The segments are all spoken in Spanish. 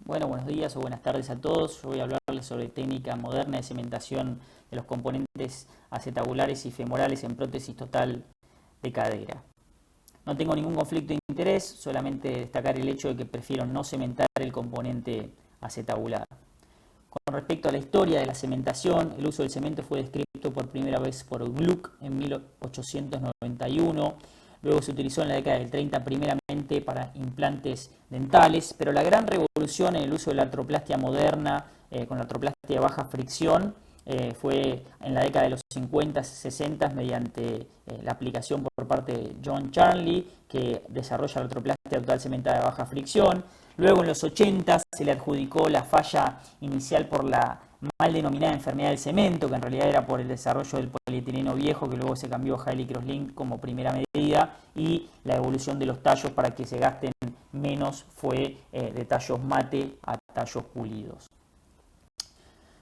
Bueno, buenos días o buenas tardes a todos. Yo voy a hablarles sobre técnica moderna de cementación de los componentes acetabulares y femorales en prótesis total de cadera. No tengo ningún conflicto de interés, solamente destacar el hecho de que prefiero no cementar el componente acetabular. Con respecto a la historia de la cementación, el uso del cemento fue descrito por primera vez por Gluck en 1891. Luego se utilizó en la década del 30 primeramente para implantes dentales, pero la gran revolución en el uso de la artroplastia moderna, con la artroplastia de baja fricción, fue en la década de los 50, 60 mediante la aplicación por parte de John Charnley, que desarrolla la artroplastia total cementada de baja fricción. Luego en los 80 se le adjudicó la falla inicial por la mal denominada enfermedad del cemento, que en realidad era por el desarrollo del polietileno viejo, que luego se cambió a Highly Crosslink como primera medida, y la evolución de los tallos para que se gasten menos fue de tallos mate a tallos pulidos.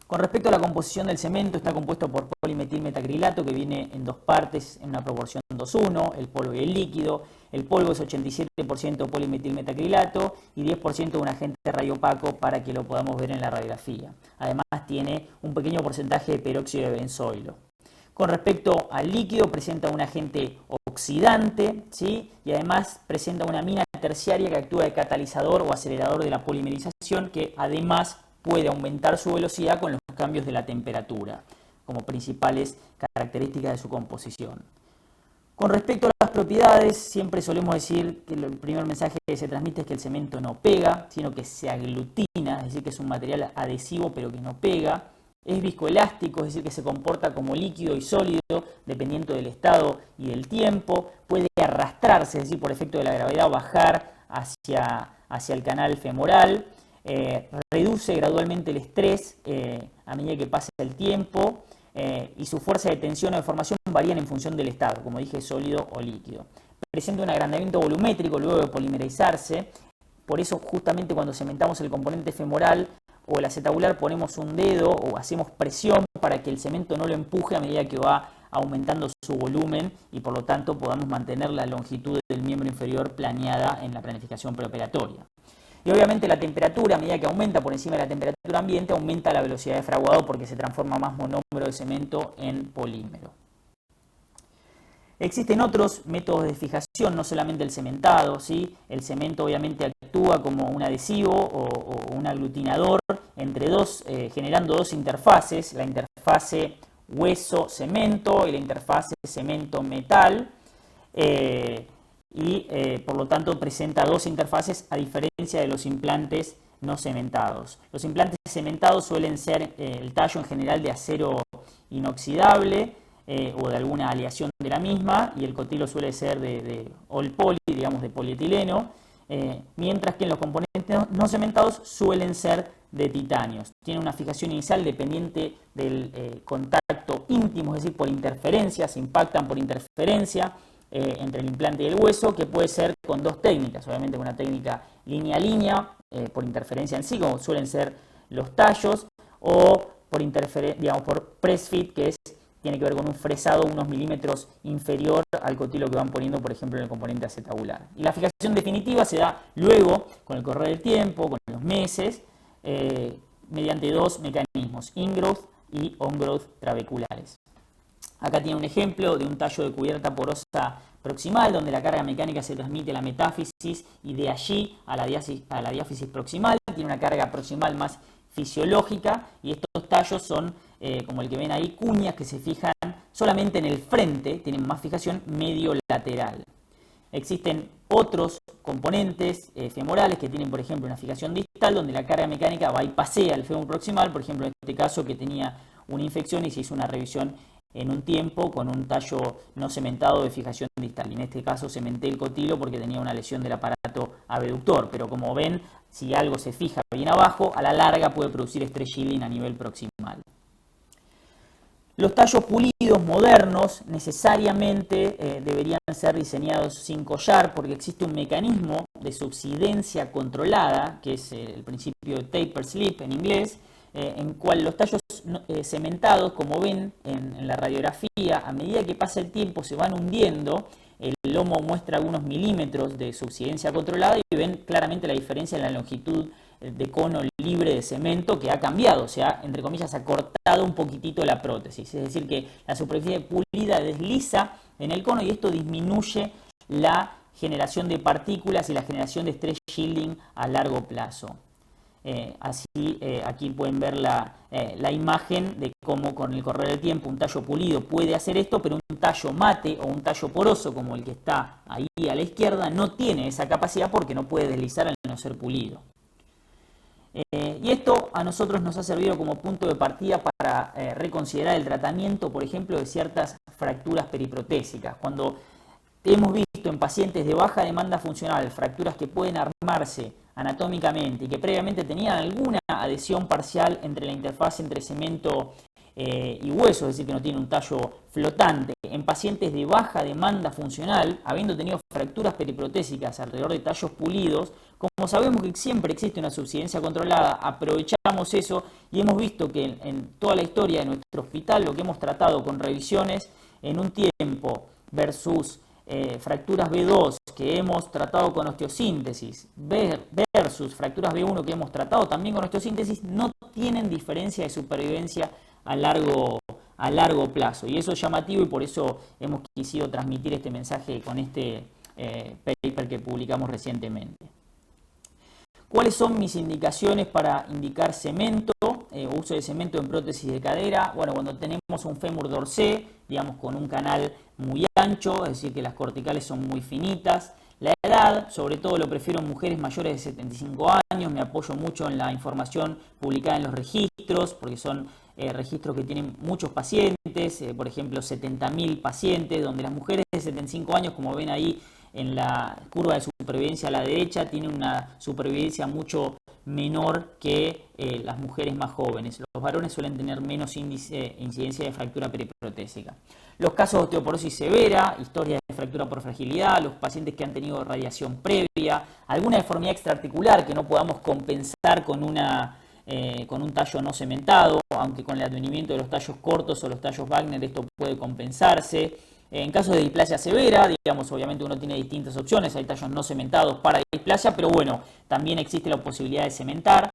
Con respecto a la composición del cemento, está compuesto por polimetilmetacrilato, que viene en dos partes en una proporción 2:1, el polvo y el líquido. El polvo es 87% polimetilmetacrilato y 10% de un agente radiopaco para que lo podamos ver en la radiografía. Además tiene un pequeño porcentaje de peróxido de benzoilo. Con respecto al líquido, presenta un agente oxidante, ¿sí? Y además presenta una amina terciaria que actúa de catalizador o acelerador de la polimerización, que además puede aumentar su velocidad con los cambios de la temperatura, como principales características de su composición. Con respecto a las propiedades, siempre solemos decir que el primer mensaje que se transmite es que el cemento no pega, sino que se aglutina, es decir, que es un material adhesivo pero que no pega. Es viscoelástico, es decir, que se comporta como líquido y sólido dependiendo del estado y del tiempo. Puede arrastrarse, es decir, por efecto de la gravedad bajar hacia el canal femoral. Reduce gradualmente el estrés a medida que pasa el tiempo. Y su fuerza de tensión o de formación varían en función del estado, como dije, sólido o líquido. Presenta un agrandamiento volumétrico luego de polimerizarse, por eso justamente cuando cementamos el componente femoral o el acetabular ponemos un dedo o hacemos presión para que el cemento no lo empuje a medida que va aumentando su volumen y por lo tanto podamos mantener la longitud del miembro inferior planeada en la planificación preoperatoria. Y obviamente la temperatura, a medida que aumenta por encima de la temperatura ambiente, aumenta la velocidad de fraguado porque se transforma más monómero de cemento en polímero. Existen otros métodos de fijación, no solamente el cementado, ¿sí? El cemento obviamente actúa como un adhesivo o un aglutinador entre generando dos interfaces, la interfase hueso-cemento y la interfase cemento-metal. Por lo tanto presenta dos interfaces a diferencia de los implantes no cementados. Los implantes cementados suelen ser el tallo en general de acero inoxidable o de alguna aleación de la misma, y el cotilo suele ser de all poly, digamos de polietileno, mientras que en los componentes no cementados suelen ser de titanio. Tienen una fijación inicial dependiente del contacto íntimo, es decir, por interferencia, se impactan por interferencia entre el implante y el hueso, que puede ser con dos técnicas, obviamente con una técnica línea a línea, por interferencia en sí, como suelen ser los tallos, o por press fit, que tiene que ver con un fresado unos milímetros inferior al cotilo que van poniendo, por ejemplo, en el componente acetabular. Y la fijación definitiva se da luego, con el correr del tiempo, con los meses, mediante dos mecanismos, ingrowth y ongrowth trabeculares. Acá tiene un ejemplo de un tallo de cubierta porosa proximal, donde la carga mecánica se transmite a la metáfisis y de allí a la diáfisis proximal. Tiene una carga proximal más fisiológica y estos tallos son, como el que ven ahí, cuñas que se fijan solamente en el frente, tienen más fijación medio-lateral. Existen otros componentes femorales que tienen, por ejemplo, una fijación distal, donde la carga mecánica va y pasea al fémur proximal, por ejemplo, en este caso que tenía una infección y se hizo una revisión en un tiempo con un tallo no cementado de fijación distal. Y en este caso cementé el cotilo porque tenía una lesión del aparato abductor, pero como ven, si algo se fija bien abajo, a la larga puede producir stress shielding a nivel proximal. Los tallos pulidos modernos necesariamente deberían ser diseñados sin collar porque existe un mecanismo de subsidencia controlada, que es el principio de taper slip en inglés, en cual los tallos cementados, como ven en la radiografía, a medida que pasa el tiempo se van hundiendo el lomo muestra algunos milímetros de subsidencia controlada y ven claramente la diferencia en la longitud de cono libre de cemento que ha cambiado, o sea, entre comillas, ha cortado un poquitito la prótesis, es decir, que la superficie pulida desliza en el cono y esto disminuye la generación de partículas y la generación de stress shielding a largo plazo. Aquí pueden ver la imagen de cómo con el correr del tiempo un tallo pulido puede hacer esto, pero un tallo mate o un tallo poroso como el que está ahí a la izquierda no tiene esa capacidad porque no puede deslizar al no ser pulido. Y esto a nosotros nos ha servido como punto de partida para reconsiderar el tratamiento, por ejemplo, de ciertas fracturas periprotésicas. Cuando hemos visto en pacientes de baja demanda funcional fracturas que pueden armarse anatómicamente y que previamente tenían alguna adhesión parcial entre la interfaz entre cemento y hueso, es decir, que no tiene un tallo flotante, en pacientes de baja demanda funcional, habiendo tenido fracturas periprotésicas alrededor de tallos pulidos, como sabemos que siempre existe una subsidencia controlada, aprovechamos eso y hemos visto que en toda la historia de nuestro hospital lo que hemos tratado con revisiones en un tiempo versus fracturas B2 que hemos tratado con osteosíntesis versus fracturas B1 que hemos tratado también con osteosíntesis no tienen diferencia de supervivencia a largo plazo, y eso es llamativo y por eso hemos quisido transmitir este mensaje con este paper que publicamos recientemente. ¿Cuáles son mis indicaciones para indicar cemento, uso de cemento en prótesis de cadera? Bueno, cuando tenemos un fémur dorsé, digamos con un canal muy ancho, es decir que las corticales son muy finitas. La edad, sobre todo lo prefiero en mujeres mayores de 75 años, me apoyo mucho en la información publicada en los registros, porque son registros que tienen muchos pacientes, por ejemplo 70.000 pacientes, donde las mujeres de 75 años, como ven ahí en la curva de supervivencia a la derecha, tienen una supervivencia mucho menor que las mujeres más jóvenes. Los varones suelen tener menos incidencia de fractura periprotésica. Los casos de osteoporosis severa, historias de fractura por fragilidad, los pacientes que han tenido radiación previa, alguna deformidad extraarticular que no podamos compensar con un tallo no cementado, aunque con el advenimiento de los tallos cortos o los tallos Wagner esto puede compensarse. En caso de displasia severa, digamos, obviamente uno tiene distintas opciones, hay tallos no cementados para displasia, pero bueno, también existe la posibilidad de cementar.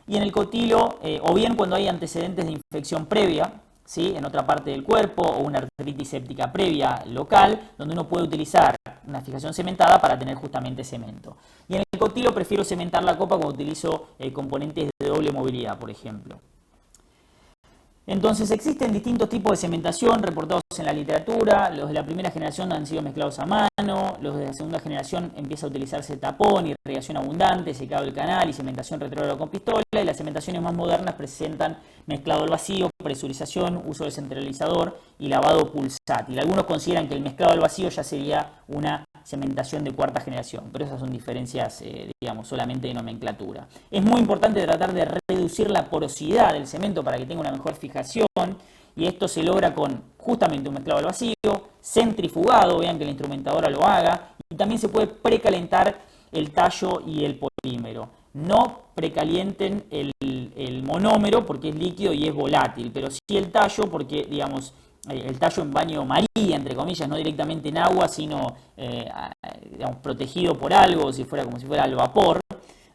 Y en el cotilo, o bien cuando hay antecedentes de infección previa, ¿sí?, en otra parte del cuerpo, o una artritis séptica previa local, donde uno puede utilizar una fijación cementada para tener justamente cemento. Y en el cotilo prefiero cementar la copa cuando utilizo componentes de doble movilidad, por ejemplo. Entonces existen distintos tipos de cementación reportados en la literatura. Los de la primera generación han sido mezclados a mano, los de la segunda generación empieza a utilizarse tapón, irrigación abundante, secado del canal y cementación retrógrada con pistola, y las cementaciones más modernas presentan mezclado al vacío, presurización, uso de centralizador y lavado pulsátil. Algunos consideran que el mezclado al vacío ya sería una cementación de cuarta generación, pero esas son diferencias, digamos, solamente de nomenclatura. Es muy importante tratar de reducir la porosidad del cemento para que tenga una mejor fijación, y esto se logra con justamente un mezclado al vacío, centrifugado, vean que la instrumentadora lo haga, y también se puede precalentar el tallo y el polímero. No precalienten el monómero porque es líquido y es volátil, pero sí el tallo porque, digamos, el tallo en baño María, entre comillas, no directamente en agua, sino digamos, protegido por algo, como si fuera al vapor,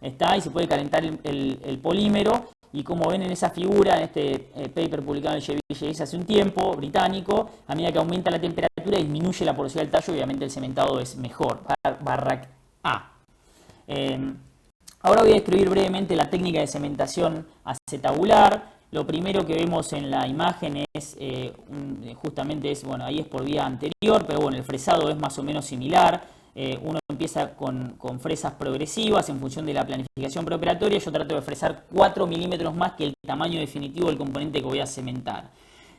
está, y se puede calentar el polímero, y como ven en esa figura, en este paper publicado en el JVJS hace un tiempo, británico, a medida que aumenta la temperatura disminuye la porosidad del tallo y obviamente el cementado es mejor, barra A. Ahora voy a describir brevemente la técnica de cementación acetabular. Lo primero que vemos en la imagen es, justamente es, bueno, ahí es por vía anterior, pero bueno, el fresado es más o menos similar. Uno empieza con fresas progresivas en función de la planificación preoperatoria. Yo trato de fresar 4 milímetros más que el tamaño definitivo del componente que voy a cementar.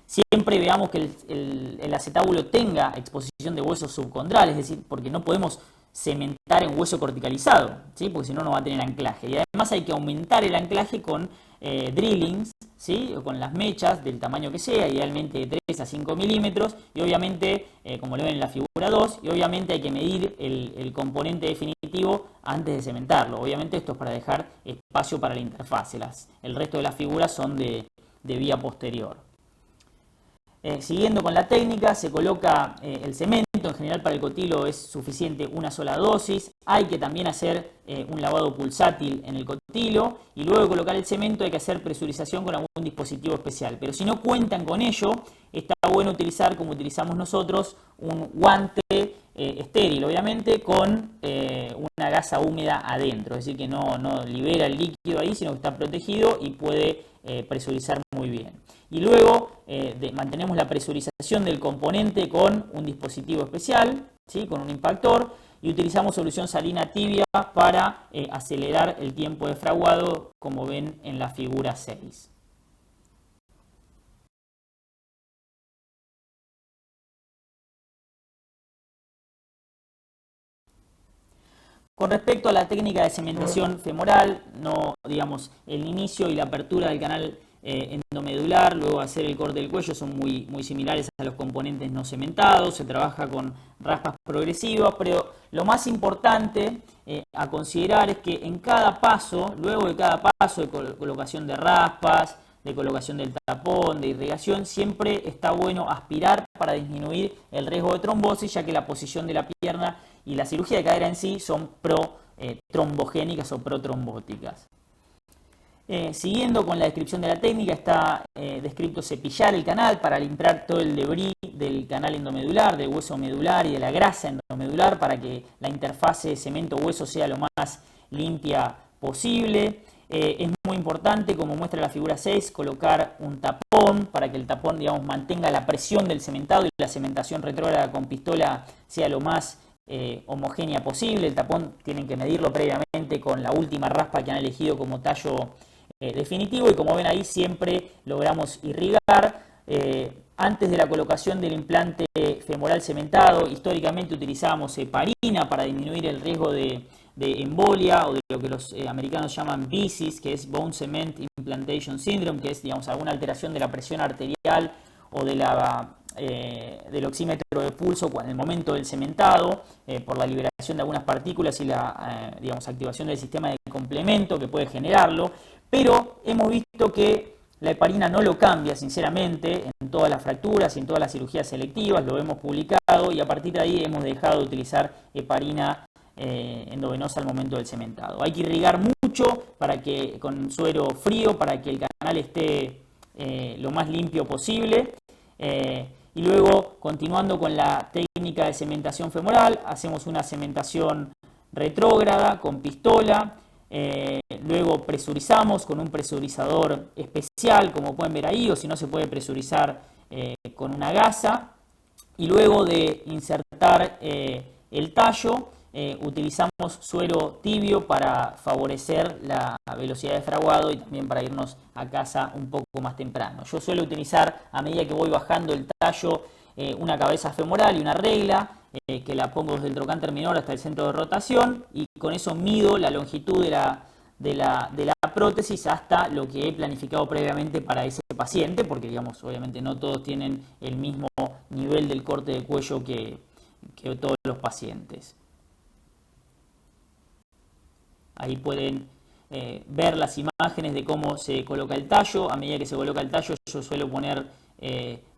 Siempre veamos que el acetábulo tenga exposición de huesos subcondrales, es decir, porque no podemos cementar en hueso corticalizado, ¿sí?, porque si no, no va a tener anclaje. Y además hay que aumentar el anclaje con drillings, ¿sí?, o con las mechas del tamaño que sea, idealmente de 3 a 5 milímetros, y obviamente, como lo ven en la figura 2, y obviamente hay que medir el componente definitivo antes de cementarlo. Obviamente esto es para dejar espacio para la interfase. El resto de las figuras son de vía posterior. Siguiendo con la técnica, se coloca el cemento en general para el cotilo es suficiente una sola dosis. Hay que también hacer un lavado pulsátil en el cotilo y luego de colocar el cemento hay que hacer presurización con algún dispositivo especial. Pero si no cuentan con ello, está bueno utilizar, como utilizamos nosotros, un guante estéril, obviamente, con una gasa húmeda adentro. Es decir, que no libera el líquido ahí, sino que está protegido y puede presurizar muy bien. Y luego mantenemos la presurización del componente con un dispositivo especial, ¿sí? Con un impactor, y utilizamos solución salina tibia para acelerar el tiempo de fraguado, como ven en la figura 6. Con respecto a la técnica de cementación femoral, no, digamos, el inicio y la apertura del canal endomedular, luego hacer el corte del cuello son muy similares a los componentes no cementados, se trabaja con raspas progresivas, pero lo más importante a considerar es que en cada paso, luego de cada paso de colocación de raspas, de colocación del tapón, de irrigación, siempre está bueno aspirar para disminuir el riesgo de trombosis, ya que la posición de la pierna y la cirugía de cadera en sí son pro-trombogénicas o protrombóticas. Siguiendo con la descripción de la técnica, está descrito cepillar el canal para limpiar todo el debris del canal endomedular, del hueso medular y de la grasa endomedular para que la interfase cemento-hueso sea lo más limpia posible. Es muy importante, como muestra la figura 6, colocar un tapón para que el tapón, digamos, mantenga la presión del cementado y la cementación retrógrada con pistola sea lo más homogénea posible. El tapón tienen que medirlo previamente con la última raspa que han elegido como tallo definitivo y como ven ahí siempre logramos irrigar. Antes de la colocación del implante femoral cementado, históricamente utilizábamos heparina para disminuir el riesgo de embolia o de lo que los americanos llaman BCIS, que es Bone Cement Implantation Syndrome, que es, digamos, alguna alteración de la presión arterial o de del oxímetro de pulso en el momento del cementado, por la liberación de algunas partículas y la digamos, activación del sistema de complemento que puede generarlo. Pero hemos visto que la heparina no lo cambia, sinceramente, en todas las fracturas y en todas las cirugías selectivas, lo hemos publicado y a partir de ahí hemos dejado de utilizar heparina endovenosa al momento del cementado. Hay que irrigar mucho con suero frío para que el canal esté lo más limpio posible. Y luego, continuando con la técnica de cementación femoral, hacemos una cementación retrógrada con pistola. Luego presurizamos con un presurizador especial, como pueden ver ahí, o si no se puede presurizar con una gasa. Y luego de insertar el tallo, utilizamos suero tibio para favorecer la velocidad de fraguado y también para irnos a casa un poco más temprano. Yo suelo utilizar, a medida que voy bajando el tallo, una cabeza femoral y una regla, que la pongo desde el trocánter menor hasta el centro de rotación y con eso mido la longitud de la prótesis hasta lo que he planificado previamente para ese paciente, porque digamos, obviamente no todos tienen el mismo nivel del corte de cuello que todos los pacientes. Ahí pueden ver las imágenes de cómo se coloca el tallo. A medida que se coloca el tallo, yo suelo poner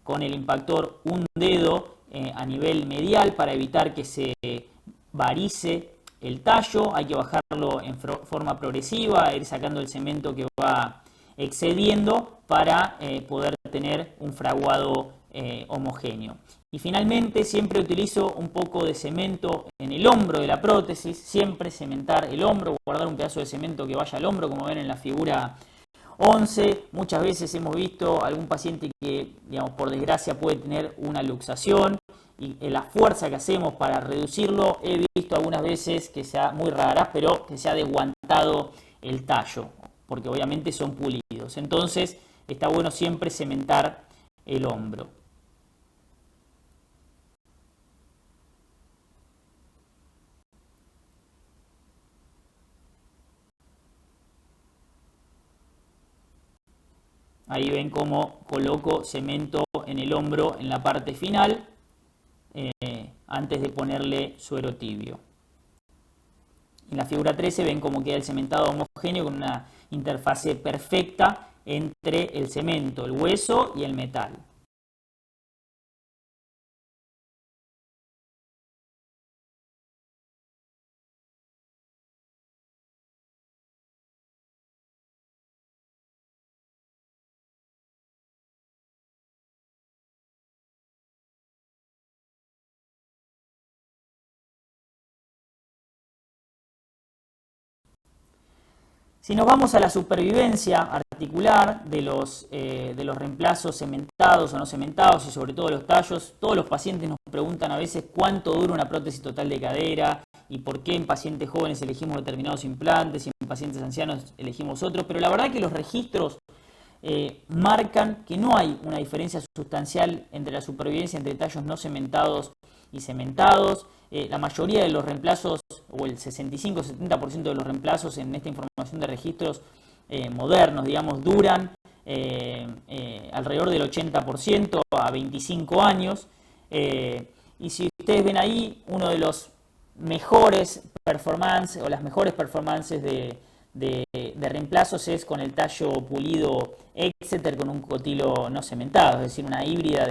con el impactor un dedo a nivel medial para evitar que se varice el tallo. Hay que bajarlo en forma progresiva, ir sacando el cemento que va excediendo para poder tener un fraguado homogéneo. Y finalmente siempre utilizo un poco de cemento en el hombro de la prótesis, siempre cementar el hombro, guardar un pedazo de cemento que vaya al hombro, como ven en la figura 11. Muchas veces hemos visto algún paciente que, digamos, por desgracia puede tener una luxación y la fuerza que hacemos para reducirlo, he visto algunas veces que sea muy raras, pero que se ha desguantado el tallo, porque obviamente son pulidos. Entonces está bueno siempre cementar el hombro. Ahí ven cómo coloco cemento en el hombro en la parte final antes de ponerle suero tibio. En la figura 13 ven cómo queda el cementado homogéneo con una interfase perfecta entre el cemento, el hueso y el metal. Si nos vamos a la supervivencia articular de los reemplazos cementados o no cementados y sobre todo los tallos, todos los pacientes nos preguntan a veces cuánto dura una prótesis total de cadera y por qué en pacientes jóvenes elegimos determinados implantes y en pacientes ancianos elegimos otros, pero la verdad que los registros marcan que no hay una diferencia sustancial entre la supervivencia entre tallos no cementados y cementados. La mayoría de los reemplazos, o el 65-70% de los reemplazos en esta información de registros modernos, digamos, duran alrededor del 80% a 25 años. Y si ustedes ven ahí, uno de los mejores performances o las mejores performances de reemplazos es con el tallo pulido Exeter con un cotilo no cementado, es decir, una híbrida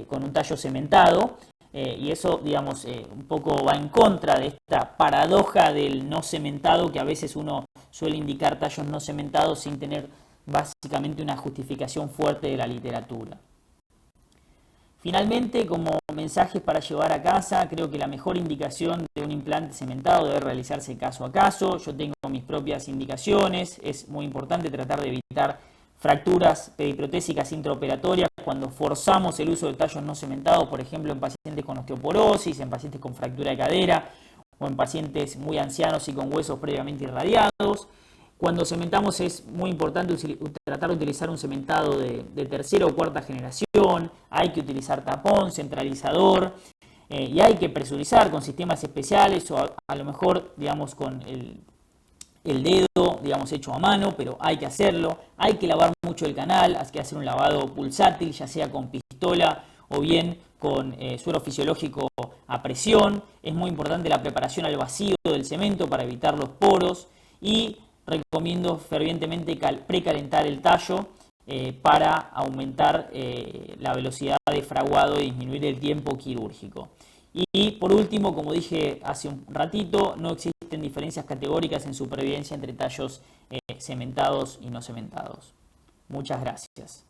con un tallo cementado. Y eso, digamos, un poco va en contra de esta paradoja del no cementado, que a veces uno suele indicar tallos no cementados sin tener básicamente una justificación fuerte de la literatura. Finalmente, como mensajes para llevar a casa, creo que la mejor indicación de un implante cementado debe realizarse caso a caso. Yo tengo mis propias indicaciones, es muy importante tratar de evitar fracturas periprotésicas intraoperatorias cuando forzamos el uso de tallos no cementados, por ejemplo en pacientes con osteoporosis, en pacientes con fractura de cadera o en pacientes muy ancianos y con huesos previamente irradiados. Cuando cementamos es muy importante tratar de utilizar un cementado de tercera o cuarta generación, hay que utilizar tapón, centralizador y hay que presurizar con sistemas especiales o a lo mejor, digamos, con el dedo, digamos, hecho a mano, pero hay que hacerlo. Hay que lavar mucho el canal, hay que hacer un lavado pulsátil, ya sea con pistola o bien con suero fisiológico a presión. Es muy importante la preparación al vacío del cemento para evitar los poros y recomiendo fervientemente precalentar el tallo para aumentar la velocidad de fraguado y disminuir el tiempo quirúrgico. Y por último, como dije hace un ratito, no existen diferencias categóricas en supervivencia entre tallos cementados y no cementados. Muchas gracias.